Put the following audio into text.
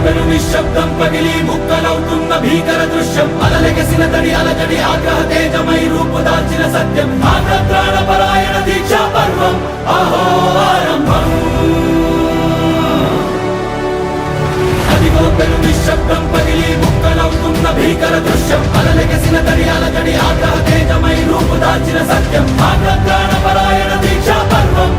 పెను నిశ్శబ్దం పగిలి ముక్కలవుతున్న భీకర దృశ్యం అలలెగసిన తడి అలజడి ఆగ్రహ తేజమై రూపు దాల్చిన సత్యం ఆగ్రత్రాణ పరాయణ దీక్షా పర్వం అహో ఆరంభం అదిగో పెను నిశ్శబ్దం పగిలి ముక్కలవుతున్న భీకర దృశ్యం అలలెగసిన తడి అలజడి ఆగ్రహ తేజమై రూపు దాల్చిన సత్యం ఆగ్రత్రాణ పరాయణ దీక్షా పర్వం